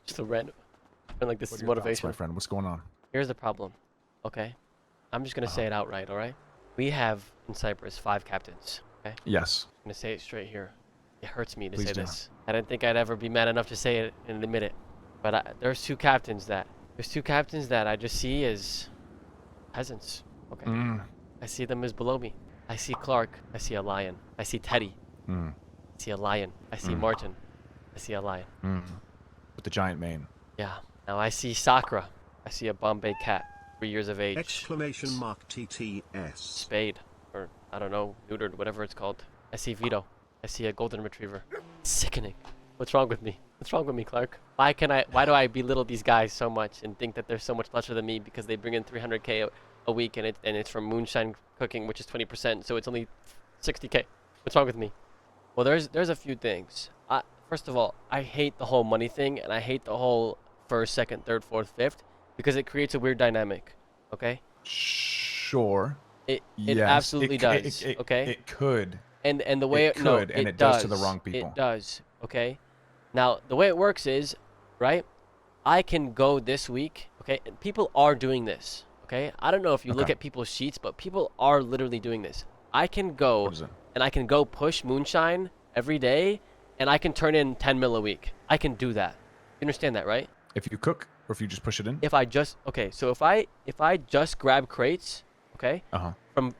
Just a random. And like this What is are your thoughts, motivation. my friend? What's going on? Here's the problem. Okay, I'm just gonna say it outright. All right. We have in Cyprus 5 captains. Okay. Yes. I'm gonna say it straight here. It hurts me to Please say do. this. I didn't think I'd ever be mad enough to say it and admit it. But there's two captains that I just see as peasants. Okay. Mm. I see them as below me. I see Clark. I see a lion. I see Teddy. Mm. I see a lion. I see Mm. Martin. I see a lion. Mm. With the giant mane. Yeah. Now I see Sakura. I see a Bombay cat, 3 years of age. Exclamation mark TTS. Spayed, or I don't know, neutered, whatever it's called. I see Vito. I see a golden retriever. Sickening. What's wrong with me? What's wrong with me, Clark? Why do I belittle these guys so much and think that they're so much lesser than me because they bring in 300K a week and it's from moonshine cooking, which is 20%, so it's only 60K. What's wrong with me? Well, there's a few things. First of all, I hate the whole money thing, and I hate the whole first, second, third, fourth, fifth, because it creates a weird dynamic. Okay? Sure. It Yes. absolutely does. Okay? It could. And the way It could, and it does to the wrong people. It does. Okay? Now, the way it works is, right? I can go this week, okay? And people are doing this, okay? I don't know if you look at people's sheets, but people are literally doing this. I can go What is it? and I can go push moonshine every day, and I can turn in 10 mil a week. I can do that. You understand that, right? If you cook, or if you just push it in. If I just so if I just grab crates, okay,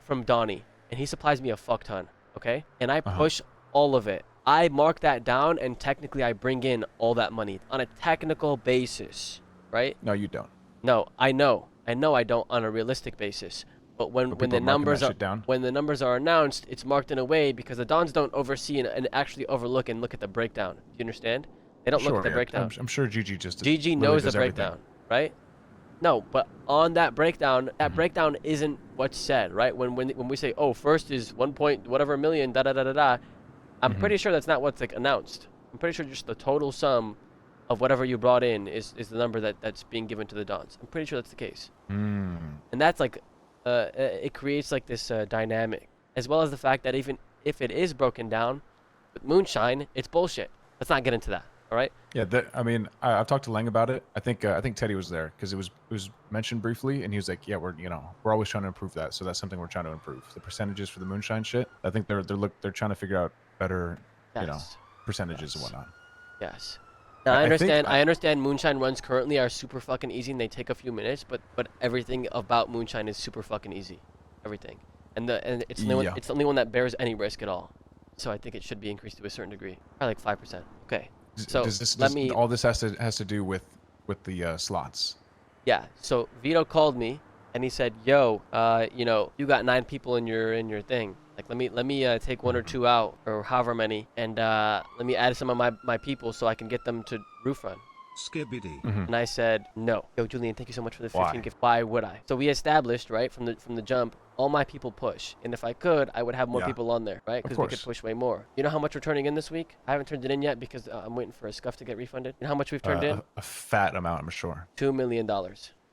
from Donnie, and he supplies me a fuck ton, okay, and I push all of it, I mark that down, and technically I bring in all that money on a technical basis, right? No, you don't. No, I know I don't on a realistic basis. But when the numbers are announced, it's marked in a way because the Dons don't oversee and actually overlook and look at the breakdown. Do you understand? They don't look at the breakdown. I'm sure GG GG knows the breakdown, right? No, but on that breakdown, breakdown isn't what's said, right? When we say, oh, first is 1 point whatever million, da da da da da, I'm pretty sure that's not what's like announced. I'm pretty sure just the total sum of whatever you brought in is the number that's being given to the Dons. I'm pretty sure that's the case. And that's like. It creates like this dynamic, as well as the fact that even if it is broken down with moonshine, it's bullshit. Let's not get into that. All right? Yeah, I mean, I've talked to Lang about it. I think Teddy was there because it was mentioned briefly, and he was like, "Yeah, we're always trying to improve that. So that's something we're trying to improve. The percentages for the moonshine shit. I think they're trying to figure out better, percentages and whatnot." Yes. Now, I understand moonshine runs currently are super fucking easy and they take a few minutes, but everything about moonshine is super fucking easy, everything, and it's the only one that bears any risk at all. So I think it should be increased to a certain degree, probably like 5%. Okay. So all this has to do with the slots. Yeah. So Vito called me and he said, "Yo, you got 9 people in your thing. Like, let me take 1 or 2 out, or however many, and let me add some of my people so I can get them to roof run." Skibbity. And I said, "No." Yo, Julian, thank you so much for the 15 gift. Why would I? So we established, right, from the jump, all my people push. And if I could, I would have more people on there, right? Because we could push way more. You know how much we're turning in this week? I haven't turned it in yet because I'm waiting for a scuff to get refunded. You know how much we've turned in? A fat amount, I'm sure. $2 million.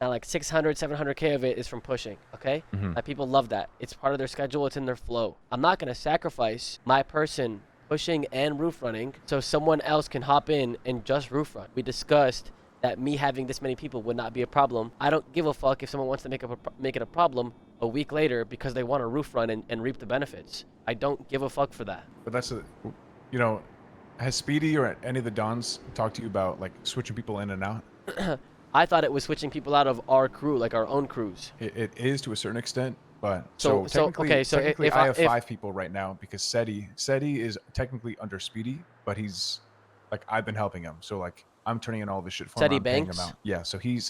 Now, like 600, 700K of it is from pushing, okay? People love that. It's part of their schedule. It's in their flow. I'm not going to sacrifice my person pushing and roof running so someone else can hop in and just roof run. We discussed that me having this many people would not be a problem. I don't give a fuck if someone wants to make it a problem a week later because they want to roof run and reap the benefits. I don't give a fuck for that. But has Speedy or any of the Dons talked to you about like switching people in and out? I thought it was switching people out of our crew, like our own crews. It is to a certain extent, but technically I have 5 people right now because Seti is technically under Speedy, but he's like, I've been helping him, so like I'm turning in all this shit for him. I'm paying him out. Yeah, so he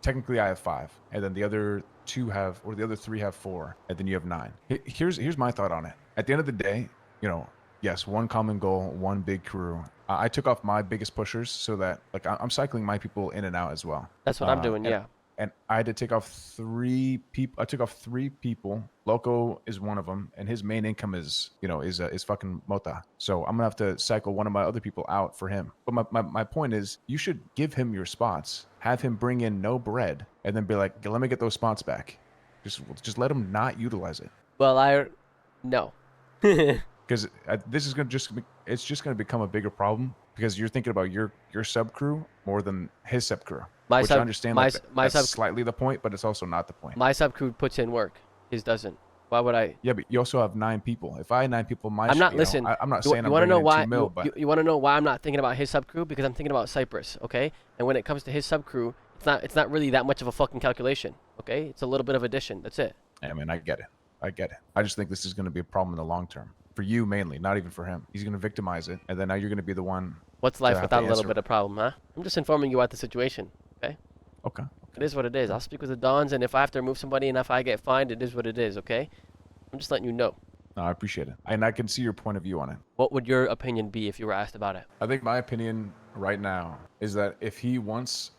technically I have 5, and then the other 3 have 4, and then you have 9. Here's my thought on it. At the end of the day, yes, one common goal, one big crew. I took off my biggest pushers so that like I'm cycling my people in and out as well. That's what I'm doing, yeah. And I had to take off 3 people. I took off 3 people. Loco is one of them, and his main income is fucking Mota. So I'm gonna have to cycle one of my other people out for him. But my point is, you should give him your spots, have him bring in no bread, and then be like, let me get those spots back. Just let him not utilize it. No. Because this is it's just gonna become a bigger problem because you're thinking about your sub crew more than his sub crew. My which sub, I understand my, like, my that's sub, slightly the point, but it's also not the point. my sub crew puts in work. His doesn't. Why would I? Yeah, but you also have 9 people. If I had 9 people, I'm not listen. I'm not you, saying you I'm want to know bringing in why? 2 mil, but You want to know why I'm not thinking about his sub crew? Because I'm thinking about Cypress. Okay. And when it comes to his sub crew, it's not really that much of a fucking calculation. Okay. It's a little bit of addition. That's it. I mean, I get it. I just think this is going to be a problem in the long term for you mainly, not even for him. He's going to victimize it, and then now you're going to be the one. What's life have without to a little answer. bit of problem, huh? I'm just informing you about the situation. Okay. Okay. It is what it is. I'll speak with the Dons, and if I have to remove somebody and if I get fined, it is what it is. Okay. I'm just letting you know. No, I appreciate it, and I can see your point of view on it. What would your opinion be if you were asked about it? I think my opinion right now is that if he wants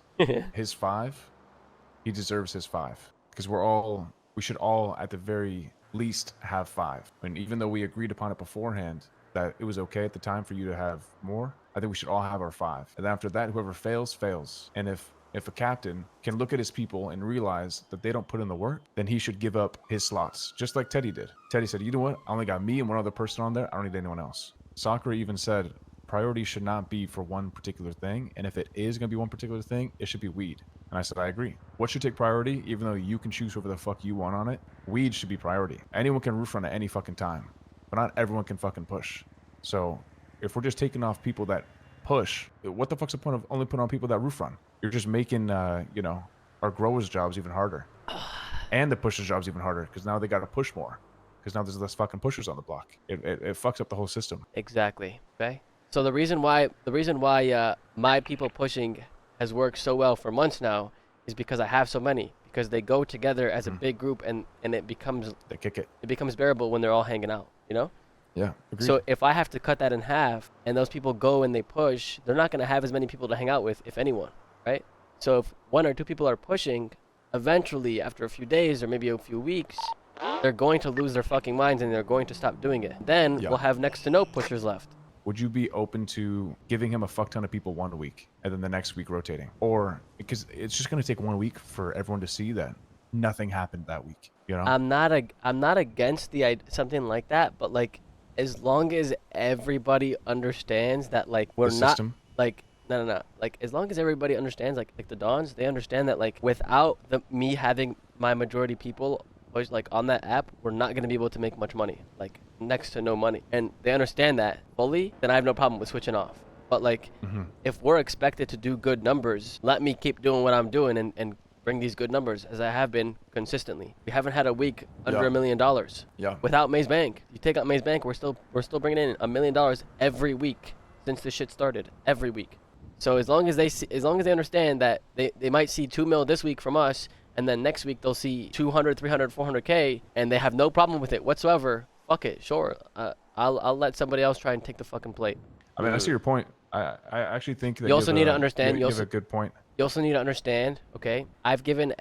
his 5, he deserves his 5, because we should all at the very least have 5. And even though we agreed upon it beforehand that it was okay at the time for you to have more, I think we should all have our 5. And after that, whoever fails, fails. And if a captain can look at his people and realize that they don't put in the work, then he should give up his slots, just like Teddy did. Teddy said, you know what? I only got me and one other person on there. I don't need anyone else. Sakura even said, priority should not be for one particular thing. And if it is going to be one particular thing, it should be weed. And I said, I agree. What should take priority, even though you can choose whoever the fuck you want on it? Weed should be priority. Anyone can roof run at any fucking time, but not everyone can fucking push. So if we're just taking off people that push, what the fuck's the point of only putting on people that roof run? You're just making, our growers' jobs even harder. And the pushers' jobs even harder, because now they got to push more. Because now there's less fucking pushers on the block. It fucks up the whole system. Exactly. Okay. So the reason why my people pushing has worked so well for months now is because I have so many. Because they go together as a big group, and it becomes They kick it. It becomes bearable when they're all hanging out. You know. Yeah. Agreed. So if I have to cut that in half, and those people go and they push, they're not going to have as many people to hang out with, if anyone, right? So if 1 or 2 people are pushing, eventually, after a few days or maybe a few weeks, they're going to lose their fucking minds and they're going to stop doing it. Then we'll have next to no pushers left. Would you be open to giving him a fuck ton of people 1 week and then the next week rotating? Or because it's just going to take 1 week for everyone to see that nothing happened that week, you know? I'm not against something like that, but like as long as everybody understands that like we're The not system? like no. Like as long as everybody understands like the Dons, they understand that like without me having my majority people like on that app, we're not going to be able to make much money, like next to no money. And they understand that fully, then I have no problem with switching off. But like if we're expected to do good numbers, let me keep doing what I'm doing and bring these good numbers as I have been consistently. We haven't had a week under $1 million. Yeah. Without Maze Bank. You take out Maze Bank, we're still bringing in $1 million every week since this shit started. Every week. So as long as they understand that they might see 2 mil this week from us, and then next week they'll see 200, 300, 400K, and they have no problem with it whatsoever. Fuck it, sure. I'll let somebody else try and take the fucking plate. I mean, I see your point. I actually think that You also need to understand. You have a good point. You also need to understand, okay? I've given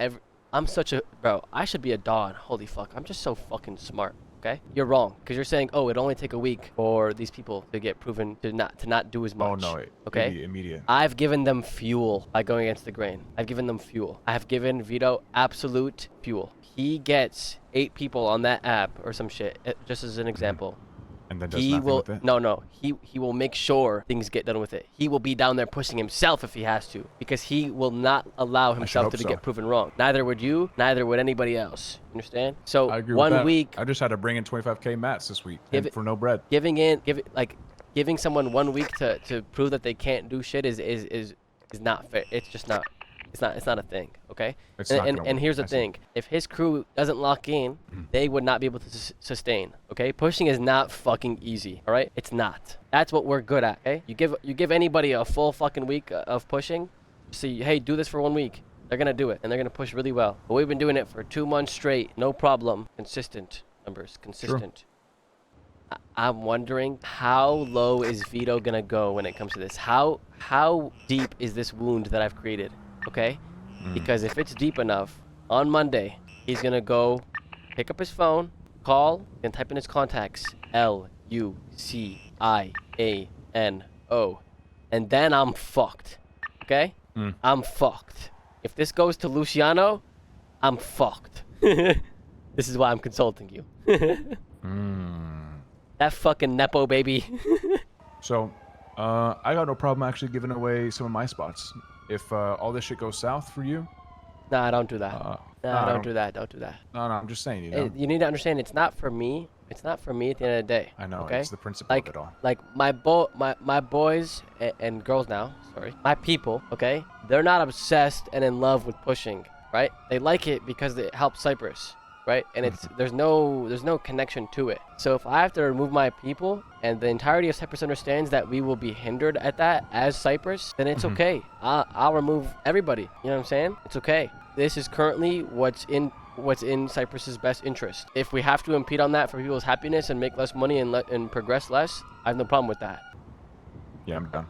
I'm such a bro. I should be a Don. Holy fuck! I'm just so fucking smart. Okay? You're wrong because you're saying, oh, it only take a week for these people to get proven to not do as much. Oh no! Okay? Immediate. I've given them fuel by going against the grain. I've given them fuel. I have given Vito absolute fuel. He gets 8 people on that app or some shit. Just as an example. And then does nothing with it? No. He will make sure things get done with it. He will be down there pushing himself if he has to, because he will not allow himself to get proven wrong. Neither would you. Neither would anybody else. Understand? So I agree 1 with that. week. I just had to bring in 25K mats this week for no bread. Giving someone 1 week to prove that they can't do shit is not fair. It's just not. It's not a thing, okay? And here's the thing: if his crew doesn't lock in, they would not be able to sustain. Okay, pushing is not fucking easy. All right, it's not. That's what we're good at. Okay, you give anybody a full fucking week of pushing. See, hey, do this for 1 week. They're gonna do it, and they're gonna push really well. But we've been doing it for 2 months straight, no problem. Consistent numbers, consistent. True. I'm wondering how low is Vito gonna go when it comes to this? How deep is this wound that I've created? Okay? Because if it's deep enough, on Monday, he's going to go pick up his phone, call, and type in his contacts, Luciano. And then I'm fucked. Okay? I'm fucked. If this goes to Luciano, I'm fucked. This is why I'm consulting you. That fucking Nepo baby. So, I got no problem actually giving away some of my spots. If all this shit goes south for you. Nah, don't do that. Don't do that. Don't do that. No, I'm just saying, you know. You need to understand, it's not for me. It's not for me at the end of the day. I know. Okay? It's the principle of it all. Like my boys and girls now. Sorry, my people. Okay, they're not obsessed and in love with pushing. Right? They like it because it helps Cypress. Right? And it's there's no connection to it. So if I have to remove my people and the entirety of Cypress understands that we will be hindered at that as Cypress, then it's okay. I'll remove everybody. You know what I'm saying? It's okay. This is currently what's in Cypress's best interest. If we have to impede on that for people's happiness and make less money and progress less, I have no problem with that. Yeah, I'm done.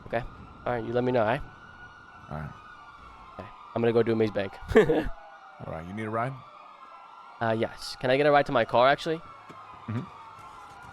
Okay. All right. You let me know. All right. Okay. I'm gonna go do Maze Bank. All right. You need a ride? Yes. Can I get a ride to my car, actually? Mm-hmm.